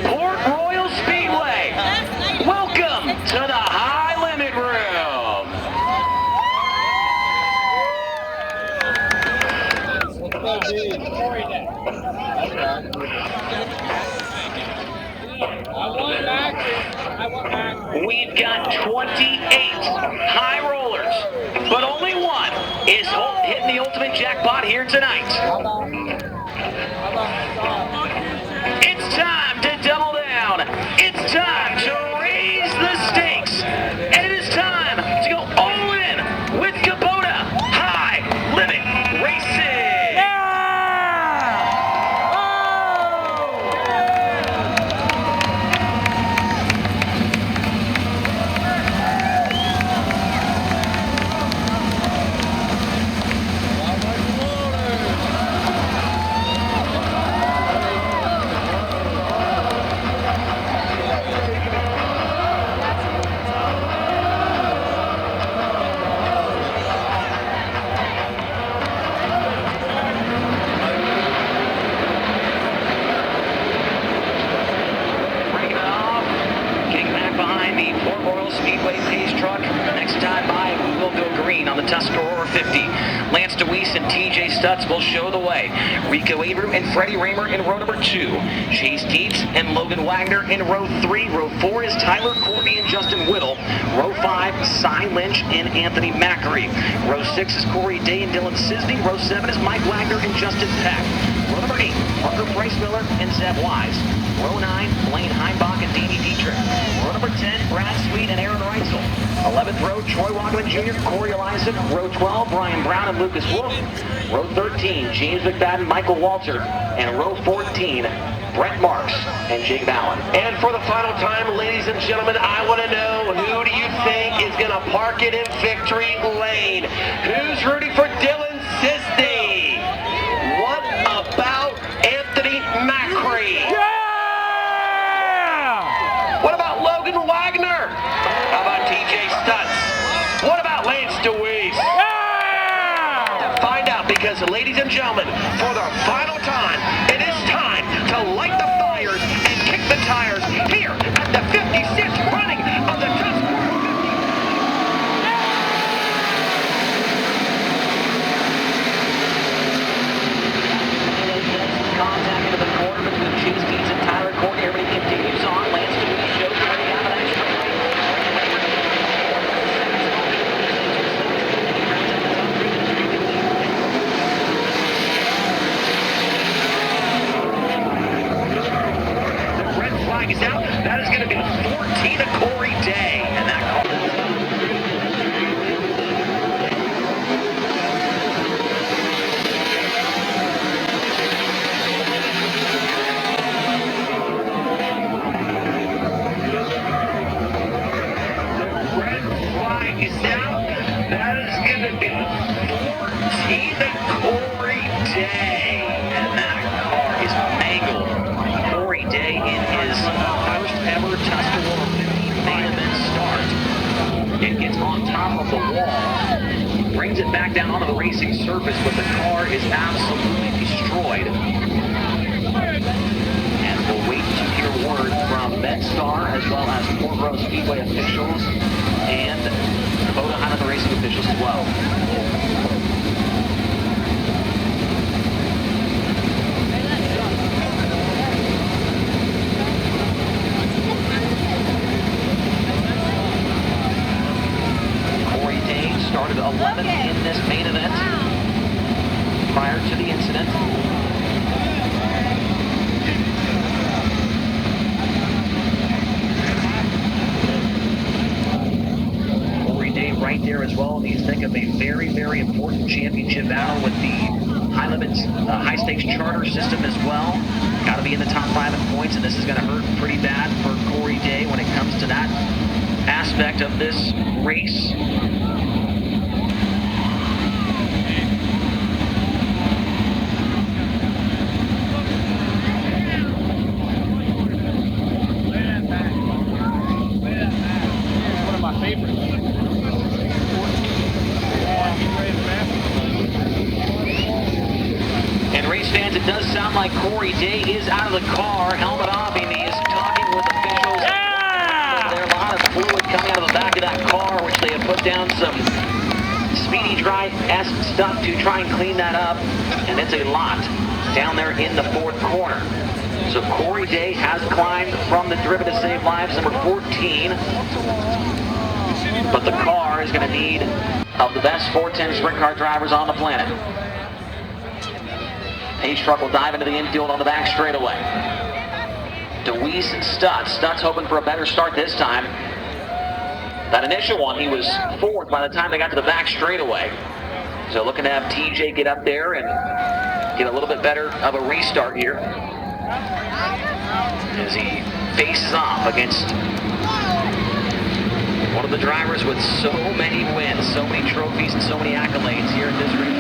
Port Royal Speedway, welcome to the High Limit Room. We've got 28 high rollers, but only one is hitting the ultimate jackpot here tonight. It's time to double down. It's time to raise the stakes. And it is time to go all in with Kubota High Limit Racing. Speedway pace truck. Next time by, we will go green on the Tuscarora 50. Lance DeWeese and TJ Stutz will show the way. Rico Avery and Freddie Raymer in row number 2. Chase Dietz and Logan Wagner in row 3. Row 4 is Tyler Courtney and Justin Whittle. Row 5, Cy Lynch and Anthony Macri. Row 6 is Corey Day and Dylan Sisney. Row 7 is Mike Wagner and Justin Peck. Row number 8, Parker Price Miller and Zeb Wise. Row 9, Blaine Heimbach and Danny Dietrich. Row number 10, Brad Sweet and Aaron Reitzel. 11th row, Troy Wagman Jr., Corey Eliason. Row 12, Brian Brown and Lucas Wolf. Row 13, James McFadden, Michael Walter. And row 14, Brent Marks and Jacob Allen. And for the final time, ladies and gentlemen, I want to know, who do you think is going to park it in victory lane? Who's rooting for Dylan Sisney? What about Anthony Macri? What about Logan Wagner? How about TJ Stutz? What about Lance DeWeese? To find out, because ladies and gentlemen, for the final time, it is time to light the fires and kick the tires here at the 56th running of the Tuscarora 50. Contact into the corner between Chase Dietz and Tyler Courtney. Everybody continues on. Lance DeWeese shows the way out of that straight. The red flag is out. That is going to be 14 to Corey Day. And that car. That is going to be 14 to Corey Day. And that car is mangled. Corey Day in his first ever Tuscarora 50 main event start. It gets on top of the wall, brings it back down onto the racing surface, but the car is absolutely destroyed. And we'll wait to hear word from MedStar as well as Port Royal Speedway officials and Kubota High Limit Racing officials as well. Corey Day started 11th in this main event prior to the incident. Right there as well. These think of a very, very important championship battle with the high limits, high stakes charter system as well. Got to be in the top 5 in points, and this is going to hurt pretty bad for Corey Day when it comes to that aspect of this race. One of my favorites. it does sound like Corey Day is out of the car, helmet off, and he is talking with officials. Yeah! There's a lot of fluid coming out of the back of that car, which they have put down some speedy dry-esque stuff to try and clean that up, and it's a lot down there in the fourth corner. So Corey Day has climbed from the Driven to Save Lives, number 14. But the car is going to need of the best 410 sprint car drivers on the planet. Page truck will dive into the infield on the back straightaway. DeWeese Stutz. Stutz hoping for a better start this time. That initial one, he was fourth by the time they got to the back straightaway. So looking to have TJ get up there and get a little bit better of a restart here as he faces off against one of the drivers with so many wins, so many trophies, and so many accolades here at this racetrack.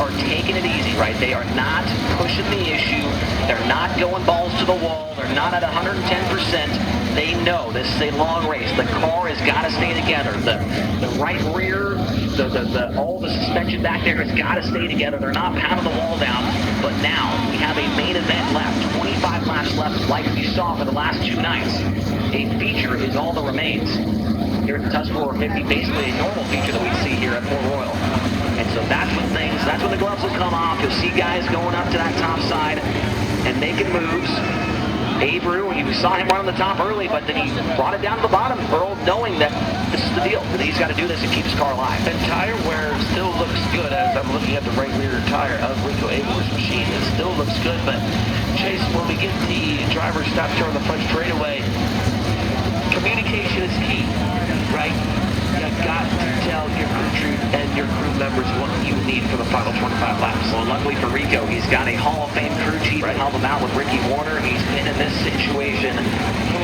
are taking it easy, right? They are not pushing the issue. They're not going balls to the wall. They're not at 110%. They know this is a long race. The car has got to stay together. The right rear, all the suspension back there has got to stay together. They're not pounding the wall down. But now we have a main event left. 25 laps left, like we saw for the last 2 nights. A feature is all that remains. Here at the Tuscarora 50, basically a normal feature that we see here at Port Royal. And so that's when the gloves will come off. You'll see guys going up to that top side and making moves. Avery, we saw him run on the top early, but then he brought it down to the bottom, Earl, knowing that this is the deal, that he's got to do this and keep his car alive. And tire wear still looks good as I'm looking at the right rear tire of Rico Avery's machine. It still looks good, but Chase, when we get the driver stopped here on the front straightaway, communication is key, right? You got to tell your crew and your crew members what you need for the final 25 laps. Well, luckily for Rico, he's got a Hall of Fame crew chief to help him out with Ricky Warner. He's been in this situation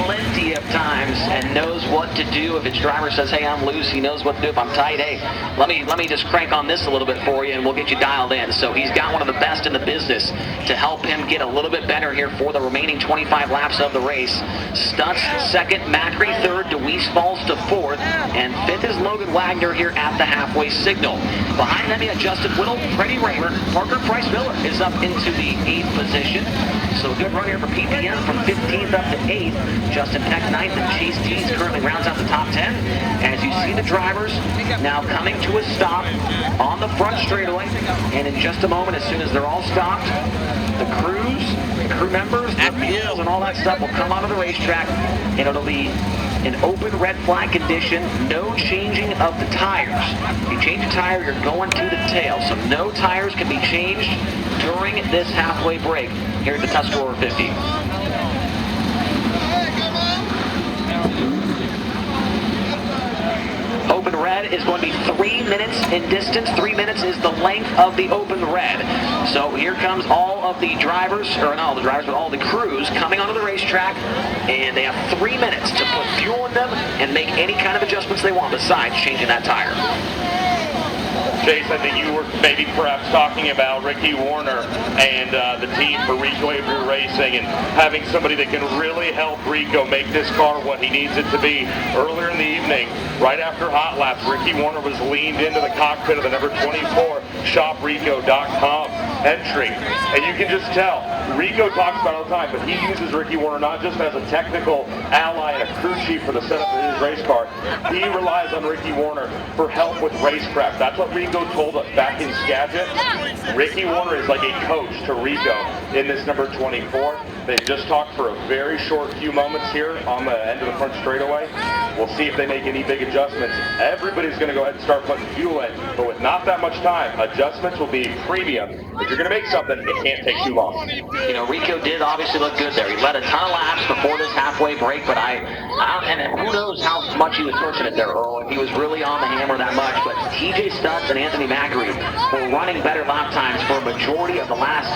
plenty of times and knows what to do. If his driver says, hey, I'm loose, he knows what to do. If I'm tight, hey, let me just crank on this a little bit for you and we'll get you dialed in. So he's got one of the best in the business to help him get a little bit better here for the remaining 25 laps of the race. Stutz second, Macri third, DeWeese falls to fourth, and fifth is Logan Wagner here at the halfway signal. Behind them, you have Justin Whittle, Freddie Raymer, Parker Price Miller is up into the 8th position. So a good run here for PPM from 15th up to 8th. Justin Peck 9th, and Chase Tees currently rounds out the top 10. As you see the drivers now coming to a stop on the front straightaway. And in just a moment, as soon as they're all stopped, the crew members, the mules, and all that stuff will come onto the racetrack, and it'll be an open red flag condition, no changing of the tires. If you change a tire, you're going to the tail. So no tires can be changed during this halfway break here at the Tuscarora 50. Open red is going to be 3 minutes in distance. 3 minutes is the length of the open red. So here comes all of the drivers, or not all the drivers, but all the crews coming onto the racetrack, and they have 3 minutes to put fuel in them and make any kind of adjustments they want besides changing that tire. Chase, I think you were maybe perhaps talking about Ricky Warner and the team for Rico Avery Racing and having somebody that can really help Rico make this car what he needs it to be. Earlier in the evening, right after hot laps, Ricky Warner was leaned into the cockpit of the number 24 shoprico.com entry. And you can just tell, Rico talks about it all the time, but he uses Ricky Warner not just as a technical ally and a crew chief for the setup of his race car. He relies on Ricky Warner for help with racecraft. That's what Rico told us back in Skagit. Ricky Warner is like a coach to Rico in this number 24. They just talked for a very short few moments here on the end of the front straightaway. We'll see if they make any big adjustments. Everybody's going to go ahead and start putting fuel in, but with not that much time, adjustments will be premium. If you're going to make something, it can't take too long. You know, Rico did obviously look good there. He led a ton of laps before this halfway break, but and who knows how much he was pushing it there, Earl. He was really on the hammer that much, but TJ Stutz and Anthony Macri were running better lap times for a majority of the last,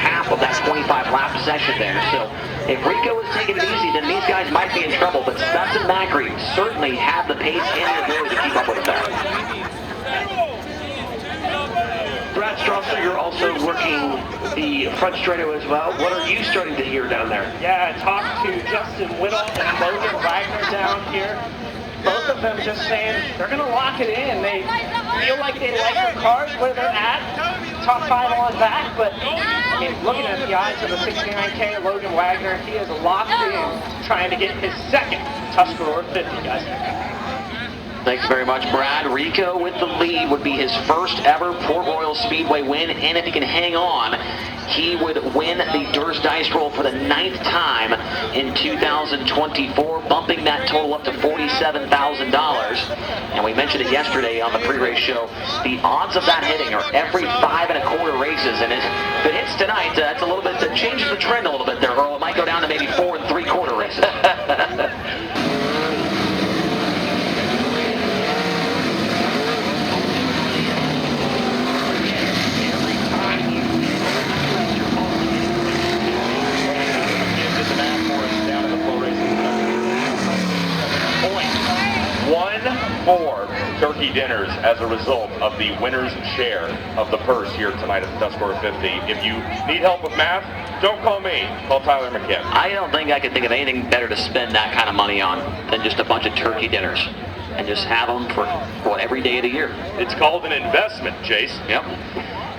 half of that 25 lap session there. So if Rico was taking it easy, then these guys might be in trouble, but Stutz and Macri certainly have the pace and the ability to keep up with it there. Brad Strasser, you're also working the front straightaway as well. What are you starting to hear down there? Yeah, I talked to Justin Whittle and Logan Wagner down here. Both of them just saying they're going to lock it in. They feel like they like their cars where they're at. Top 5 on back, but looking at the eyes of the 69K, Logan Wagner, he is locked in trying to get his second Tuscarora 50, guys. Thanks very much, Brad. Rico with the lead would be his first ever Port Royal Speedway win, and if he can hang on, he would win the Durst Dice Roll for the 9th time in 2024, bumping that total up to $47,000. And we mentioned it yesterday on the pre-race show. The odds of that hitting are every 5 1/4 races, and if it hits tonight, that's a little bit, that changes the trend a little bit there, Earl. It might go down to maybe 4 3/4 races. Turkey turkey dinners as a result of the winner's share of the purse here tonight at the Tuscarora 50. If you need help with math, don't call me. Call Tyler McKim. I don't think I could think of anything better to spend that kind of money on than just a bunch of turkey dinners and just have them for every day of the year. It's called an investment, Chase. Yep.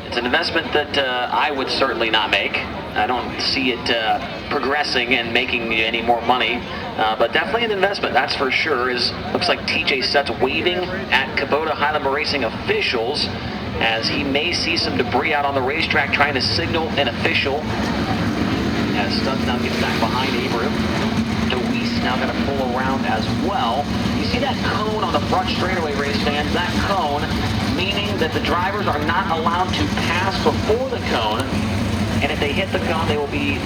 It's an investment that I would certainly not make. I don't see it progressing and making any more money, but definitely an investment, that's for sure. Looks like TJ Stutz waving at Kubota Highlander Racing officials as he may see some debris out on the racetrack trying to signal an official. As Stutz now gets back behind Abreu. DeWeese now going to pull around as well. You see that cone on the front straightaway, race fans? That cone meaning that the drivers are not allowed to pass before the cone, and if they hit the cone, they will be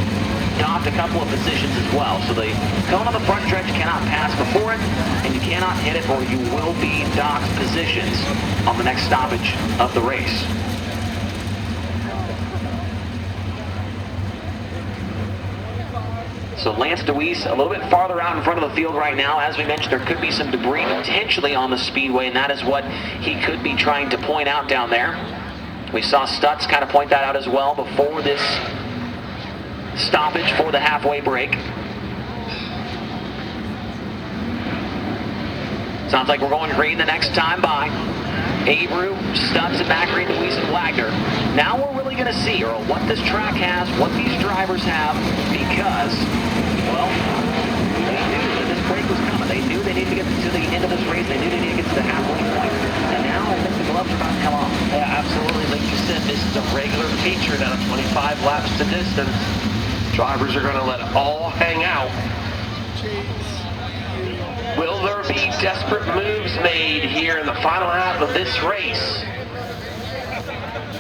docked a couple of positions as well. So the cone on the front stretch cannot pass before it, and you cannot hit it or you will be docked positions on the next stoppage of the race. So Lance DeWeese a little bit farther out in front of the field right now. As we mentioned, there could be some debris potentially on the speedway, and that is what he could be trying to point out down there. We saw Stutz kind of point that out as well before this stoppage for the halfway break. Sounds like we're going green the next time by. Abreu, Stutz, and back green, DeWeese and Wagner. Now we're really going to see, Earl, what this track has, what these drivers have, because, well, they knew that this break was coming. They knew they needed to get to the end of this race. They knew they needed to get to the halfway point. And now I think the gloves are about to come off. Yeah, absolutely. Like you said, this is a regular feature now, 25 laps to distance. Drivers are going to let it all hang out. Will there be desperate moves made here in the final half of this race?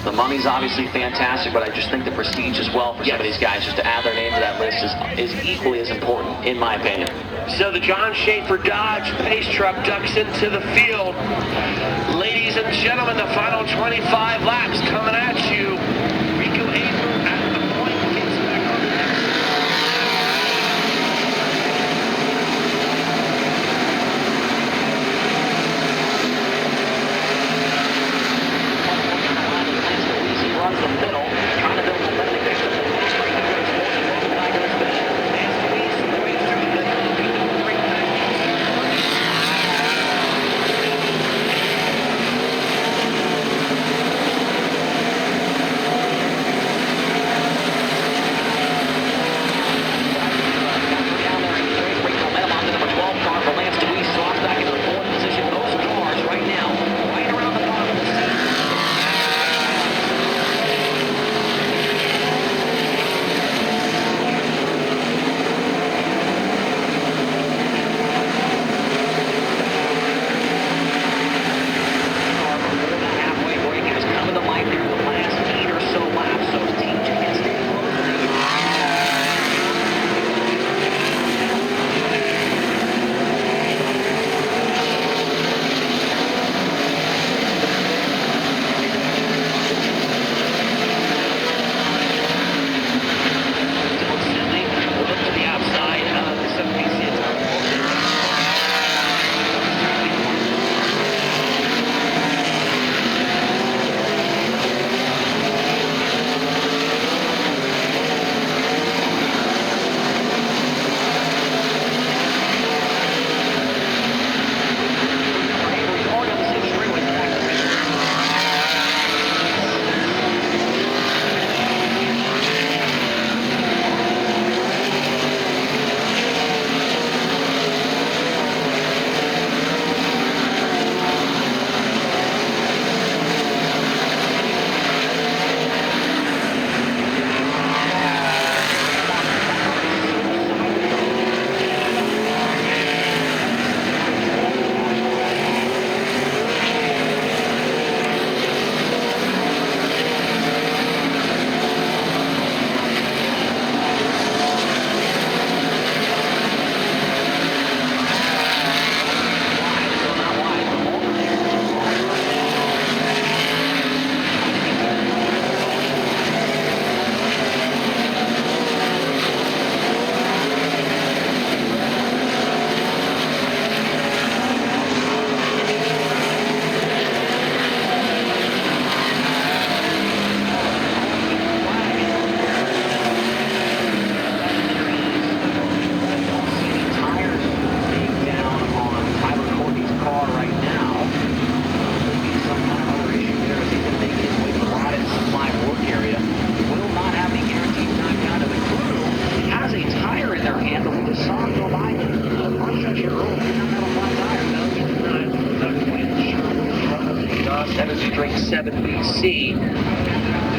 The money's obviously fantastic, but I just think the prestige as well for some of these guys, just to add their name to that list is equally as important, in my opinion. So the John Schaefer Dodge Pace Truck ducks into the field. Ladies and gentlemen, the final 25 laps coming at you. Rico Abreu at the point gets back on the next. Runs the middle, trying to build momentum against the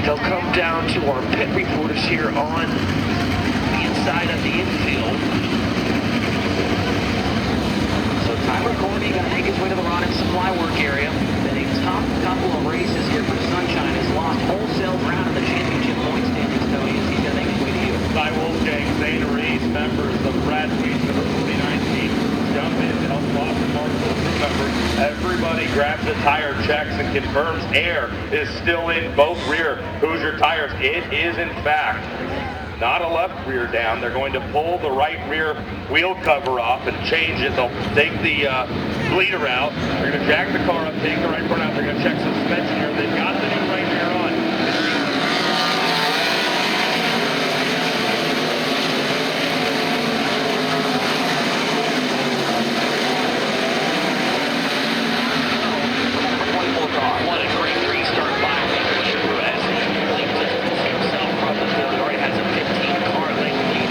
They'll come down to our pit reporters here on the inside of the infield. So Tyler Courtney going to make his way to the rod and supply work area. Been a top couple of races here for Sunshine. Has lost wholesale ground in the championship point standings, Tony. He's going to make his way to you. Cy Wolfgang, Zane Reese, members of Brad Weiss, number 49 jump in to help Boston Marshall crew members. Everybody grabs the tire checks and confirms air is still in both rear Hoosier tires. It is, in fact, not a left rear down. They're going to pull the right rear wheel cover off and change it. They'll take the bleeder out. They're going to jack the car up, take the right front out. They're going to check suspension here. They've got the new right rear on. What a great restart by Busher as he completely distanced himself from the field. He already has a 15-car length lead.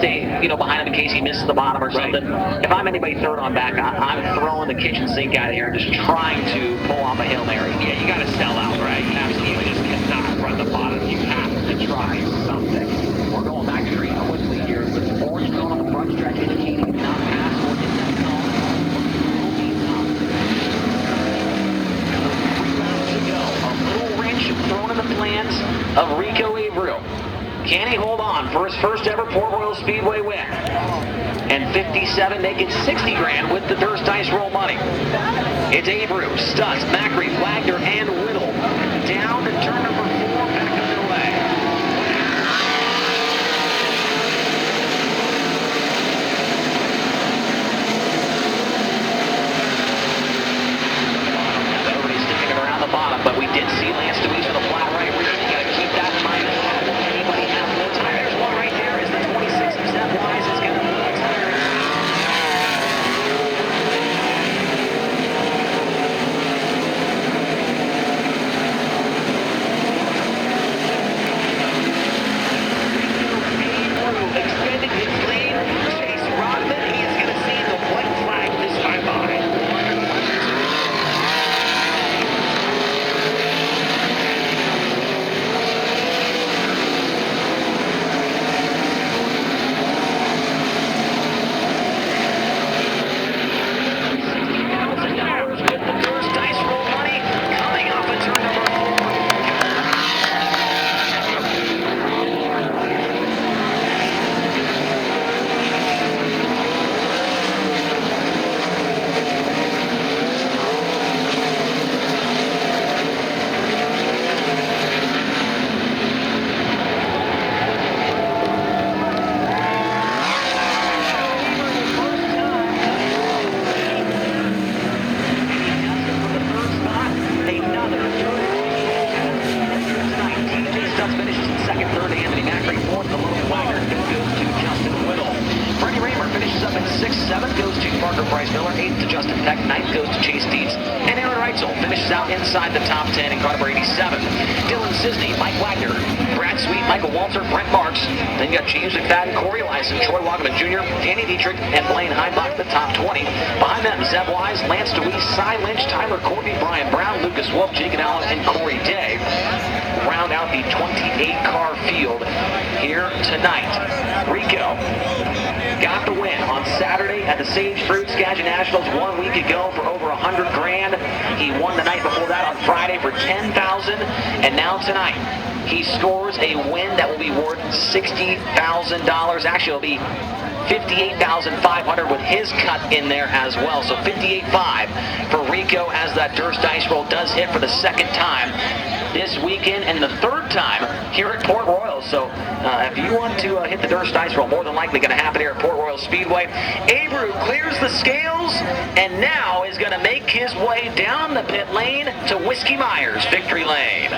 stay, behind him in case he misses the bottom or something. If I'm anybody third on back, I'm throwing the kitchen sink out of here and just trying to pull off a Hail Mary. Yeah, you got to sell out, right? You absolutely just cannot run the bottom. You have to try something. We're going back to green quickly here. Orange going on the front stretch, indicating not pass or hit that cone. 3 laps to go. A little wrench thrown in the plans of Rico Abreu. Can he hold on for his first ever Port Royal Speedway win? And 57 make it 60 grand with the Durst Dice Roll money. It's Abreu, Stutz, Macri, Wagner, and Whittle. Down to turn number 4, back up and away. Everybody's sticking around the bottom, but we did see Lance DeWeese with a flat right rear. You got to keep that in mind. Anybody have more time? There's one right there. Is the 26 of Zeb Wise is going to be tired. Extending his lead. Chase Rodman, he is going to see the white flag this time behind. $60,000 with the Durst Dice Roll money coming off of turn number 7th goes to Parker Bryce Miller, 8th to Justin Peck, 9th goes to Chase Dietz, and Aaron Reitzel finishes out inside the top 10 in car number 87. Dylan Cisney, Mike Wagner, Brad Sweet, Michael Walter, Brent Marks. Then you got James McFadden, Corey Eliason, Troy Wagaman Jr., Danny Dietrich, and Blaine Heimbach, the top 20. Behind them, Zeb Wise, Lance DeWeese, Cy Lynch, Tyler Courtney, Brian Brown, Lucas Wolf, Jacob Allen, and Corey Day. Round out the 28-car field here tonight. Rico got the win on Saturday at the Sage Fruit Skagit Nationals 1 week ago for over 100 grand. He won the night before that on Friday for 10,000, and now tonight he scores a win that will be worth $60,000. Actually, it'll be $58,500 with his cut in there as well. So $58,500 for Rico as that Durst Dice Roll does hit for the second time this weekend and the third time here at Port Royal. So if you want to hit the Durst Dice Roll, more than likely going to happen here at Port Royal Speedway. Abreu clears the scales and now is going to make his way down the pit lane to Whiskey Myers victory lane.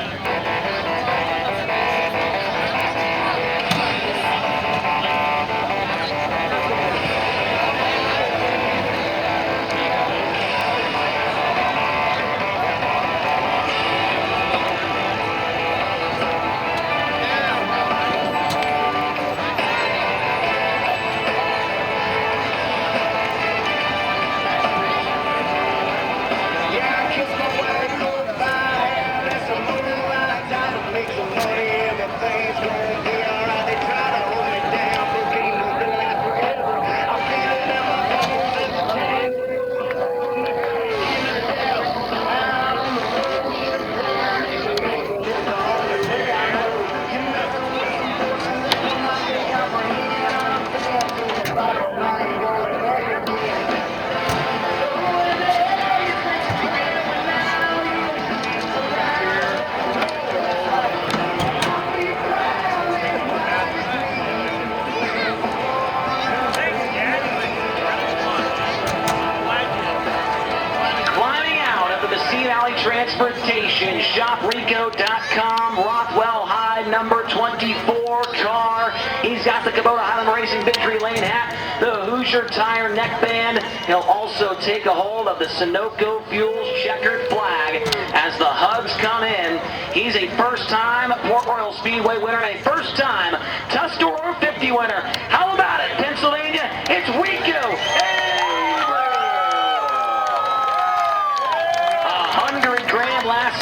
Transportation, shoprico.com, Rothwell High, number 24 car. He's got the Kubota Highland Racing victory lane hat, the Hoosier Tire neckband. He'll also take a hold of the Sunoco Fuels checkered flag as the hugs come in. He's a first-time Port Royal Speedway winner and a first-time Tuscarora 50 winner. How about it?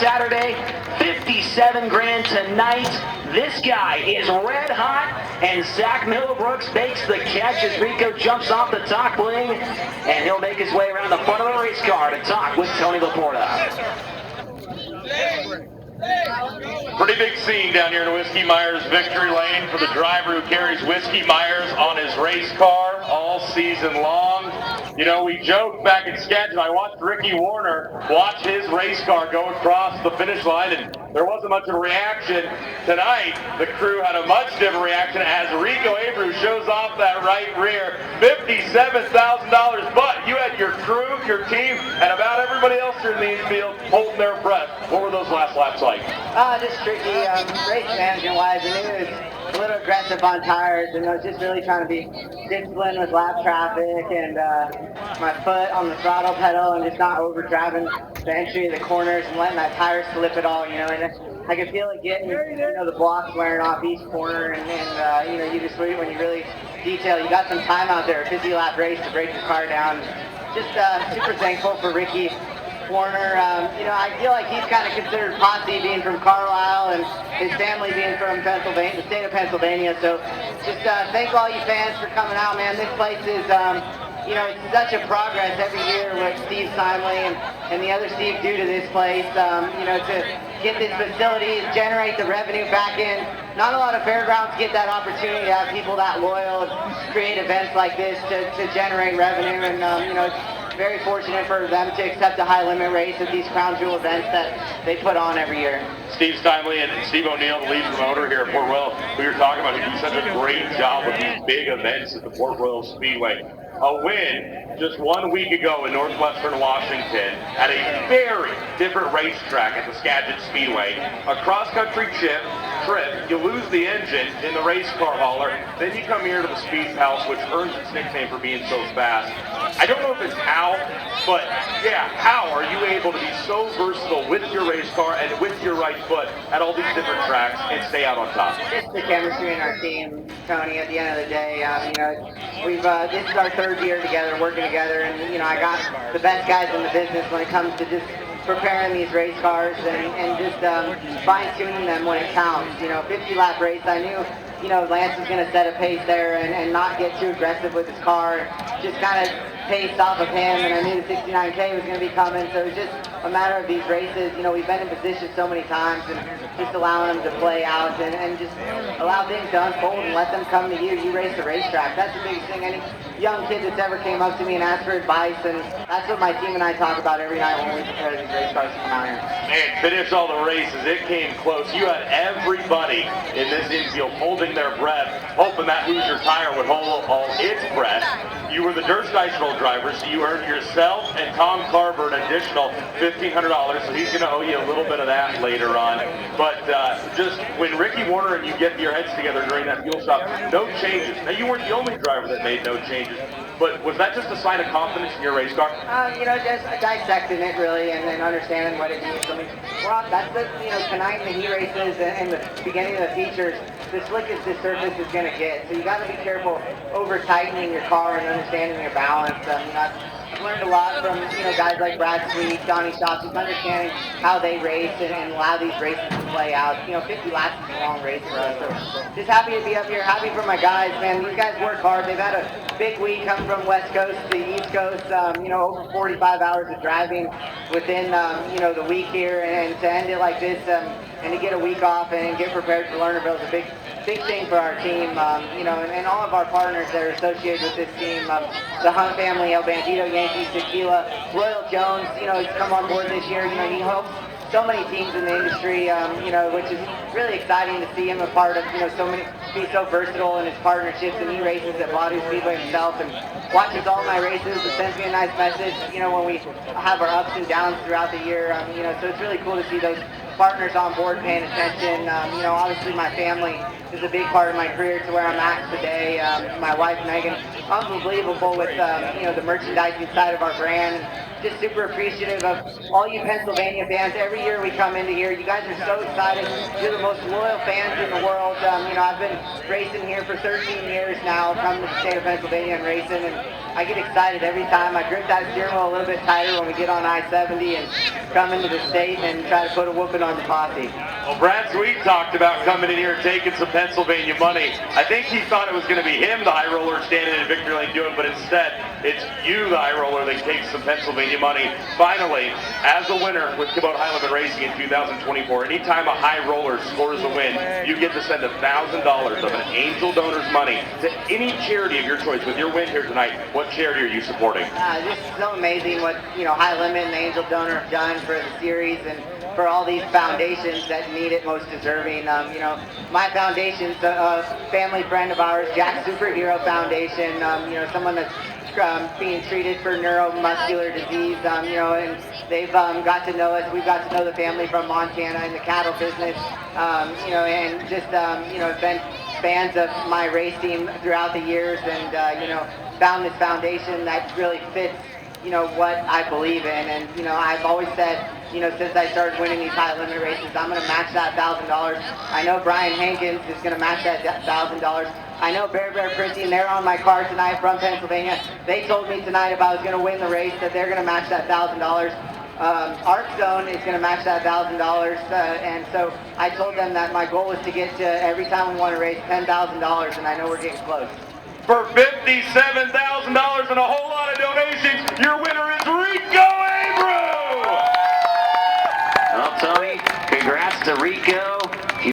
Saturday, 57 grand tonight. This guy is red hot, and Zach Middlebrooks makes the catch as Rico jumps off the top wing, and he'll make his way around the front of the race car to talk with Tony Laporta. Pretty big scene down here in Whiskey Myers victory lane for the driver who carries Whiskey Myers on his race car all season long. You know, we joked back in Sketch, I watched Ricky Warner watch his race car go across the finish line, and there wasn't much of a reaction. Tonight, the crew had a much different reaction as Rico Abreu shows off that right rear. $57,000, but you had your crew, your team, and about everybody else in the infield holding their breath. What were those last laps like? Just tricky. Race management-wise, I knew it was a little aggressive on tires, and I was just really trying to be disciplined with lap traffic and my foot on the throttle pedal and just not over-driving the entry of the corners and letting that tire slip at all, you know. And I could feel it getting, you know, the blocks wearing off each corner, and you know, you just wait when you really detail. You got some time out there, a 50-lap race to break your car down. Just super thankful for Ricky Warner. You know, I feel like he's kind of considered posse, being from Carlisle and his family being from Pennsylvania, the state of Pennsylvania. So just thank all you fans for coming out, man. This place is, you know, it's such a progress every year what Steve Simley and the other Steve do to this place. You know, to get this facility, generate the revenue back in. Not a lot of fairgrounds get that opportunity to have people that loyal and create events like this to generate revenue, and you know, it's very fortunate for them to accept a high limit race at these crown jewel events that they put on every year. Steve Steinley and Steve O'Neill, the lead promoter here at Port Royal, we were talking about, who do such a great job with these big events at the Port Royal Speedway. A win just 1 week ago in northwestern Washington at a very different racetrack at the Skagit Speedway. A cross-country trip, you lose the engine in the race car hauler, then you come here to the Speed Palace, which earns its nickname for being so fast. I don't know if it's how, but yeah, how are you able to be so versatile with your race car and with your right foot at all these different tracks and stay out on top? Just the chemistry in our team, Tony, at the end of the day. You know, we've this is our third year together, working together, and you know, I got the best guys in the business when it comes to just preparing these race cars and just fine-tuning them when it counts. You know, 50-lap race, I knew, you know, Lance was going to set a pace there and not get too aggressive with his car, just kind of pace off of him, and I knew the 69K was going to be coming, so it was just a matter of these races. You know, we've been in position so many times, and just allowing them to play out and just allow things to unfold and let them come to you. You race the racetrack. That's the biggest thing. Any young kid that's ever came up to me and asked for advice, and that's what my team and I talk about every night when we prepare these race cars to come out here. And finish all the races. It came close. You had everybody in this infield holding their breath, hoping that Hoosier tire would hold all its breath. You were the dirt dice roll driver, so you earned yourself and Tom Carver an additional $1,500, so he's going to owe you a little bit of that later on. But just when Ricky Warner and you get your heads together during that fuel shop, no changes. Now, you weren't the only driver that made no changes, but was that just a sign of confidence in your race car? You know, just dissecting it really and then understanding what it means. I mean, that's the, you know, tonight in the heat races and the beginning of the features, the slickest this surface is going to get. So you got to be careful over tightening your car and understanding your balance. I've learned a lot from, you know, guys like Brad Sweet, Donnie Shaw, just understanding how they race and allow these races to play out. You know, 50 laps is a long race for us. So just happy to be up here, happy for my guys, man. These guys work hard. They've had a big week coming from West Coast to East Coast. You know, over 45 hours of driving within, you know, the week here, and to end it like this and to get a week off and get prepared for Lernerville is a big thing for our team, you know, and all of our partners that are associated with this team, the Hunt family, El Bandito, Yankees, Tequila, Royal Jones, you know, he's come on board this year. You know, he helps so many teams in the industry, you know, which is really exciting to see him a part of, you know, so many, be so versatile in his partnerships, and he races at Badu Speedway himself and watches all my races and sends me a nice message, you know, when we have our ups and downs throughout the year, you know, so it's really cool to see those partners on board paying attention. You know, obviously my family is a big part of my career to where I'm at today. My wife Megan, unbelievable with you know, the merchandising side of our brand. just super appreciative of all you Pennsylvania fans. Every year we come into here, you guys are so excited. You're the most loyal fans in the world. I've been racing here for 13 years now, come to the state of Pennsylvania and racing, and I get excited every time. I grip that steering wheel a little bit tighter when we get on I-70 and come into the state and try to put a whooping on the posse. Well, Brad Sweet talked about coming in here and taking some Pennsylvania money. I think he thought it was going to be him, the high roller, standing in victory lane doing, but instead, it's you, the high roller, that takes some Pennsylvania money. Finally, as a winner with Kubota High Limit Racing in 2024, anytime a high roller scores a win, you get to send $1,000 of an angel donor's money to any charity of your choice. With your win here tonight, what charity are you supporting? This is so amazing what High Limit and the Angel Donor have done for the series and for all these foundations that need it most deserving. My foundation's a family friend of ours, Jack Superhero Foundation. Someone that's being treated for neuromuscular disease. And they've got to know us. We've got to know the family from Montana in the cattle business. And just been fans of my race team throughout the years, and found this foundation that really fits what I believe in. And I've always said, since I started winning these high limit races, I'm going to match that $1,000. I know Brian Hankins is going to match that $1,000. I know Bear Printing, they're on my car tonight from Pennsylvania. They told me tonight if I was going to win the race that they're going to match that $1,000. Arc Zone is going to match that $1,000, and so I told them that my goal is to get to, every time we want to race, $10,000, and I know we're getting close. For $57,000 and a whole lot of donations, your winner